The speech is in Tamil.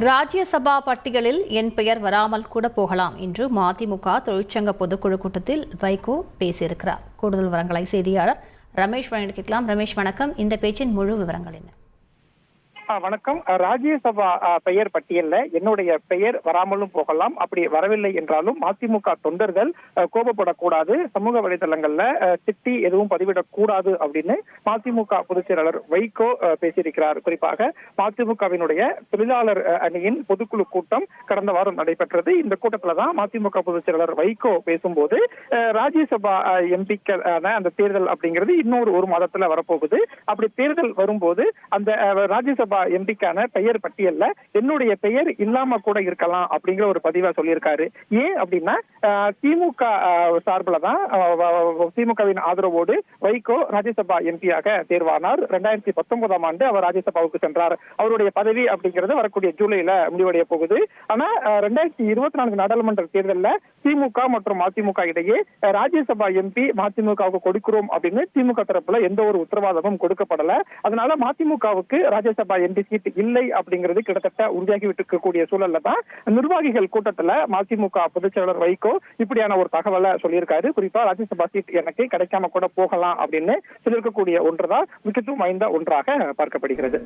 ராஜ்யசபா பட்டியலில் என் பெயர் வராமல் கூட போகலாம் என்று மதிமுக தொழிற்சங்க பொதுக்குழு கூட்டத்தில் வைகோ பேசியிருக்கிறார். கூடுதல் விவரங்களை செய்தியாளர் ரமேஷ் கேட்கலாம். ரமேஷ் வணக்கம். இந்த பேச்சின் முழு விவரங்கள் என்ன? வணக்கம். ராஜ்யசபா பெயர் பட்டியல்ல என்னுடைய பெயர் வராமலும் போகலாம். அப்படி வரவில்லை என்றாலும் மதிமுக தொண்டர்கள் கோபப்படக்கூடாது, சமூக வலைதளங்கள்ல திட்டி எதுவும் பதிவிடக்கூடாது அப்படின்னு மதிமுக பொதுச் செயலாளர் வைகோ பேசியிருக்கிறார். குறிப்பாக மதிமுகவினுடைய தொழிலாளர் அணியின் பொதுக்குழு கூட்டம் கடந்த வாரம் நடைபெற்றது. இந்த கூட்டத்தில்தான் மதிமுக பொதுச் செயலாளர் வைகோ பேசும்போது ராஜ்யசபா எம்பிக்கான அந்த தேர்தல் அப்படிங்கிறது இன்னொரு ஒரு மாதத்துல வரப்போகுது. அப்படி தேர்தல் வரும்போது அந்த ராஜ்யசபா எம்பிக்கான பெயர் பட்டியல்ல என்னுடைய பெயர் இல்லாம கூட இருக்கலாம் அப்படிங்கிற ஒரு பதிவா சொல்லியிருக்காரு. ஏன் அப்படின்னா திமுக சார்பில் தான் திமுகவின் ஆதரவோடு வைகோ ராஜ்யசபா எம்பியாக தேர்வானார். 2019 ஆண்டு அவர் ராஜ்யசபாவுக்கு சென்றார். அவருடைய பதவி அப்படிங்கிறது வரக்கூடிய ஜூலைல முடிவடைய போகுது. ஆனா 2024 நாடாளுமன்ற தேர்தலில் திமுக மற்றும் மதிமுக இடையே ராஜ்யசபா எம்பி மதிமுகவுக்கு கொடுக்கிறோம் அப்படின்னு திமுக தரப்புல எந்த ஒரு உத்தரவாதமும் கொடுக்கப்படல. அதனால மதிமுகவுக்கு ராஜ்யசபா எம்பி சீட் இல்லை அப்படிங்கிறது கிட்டத்தட்ட உறுதியாகி விட்டுக்கூடிய சூழல்ல தான் நிர்வாகிகள் கூட்டத்துல மதிமுக பொதுச் செயலாளர் வைகோ இப்படியான ஒரு தகவலை சொல்லியிருக்காரு. குறிப்பா ராஜ்யசபா சீட் எனக்கு கிடைக்காம கூட போகலாம் அப்படின்னு சொல்லியிருக்கக்கூடிய ஒன்றுதான் முக்கியத்துவம் வாய்ந்த ஒன்றாக பார்க்கப்படுகிறது.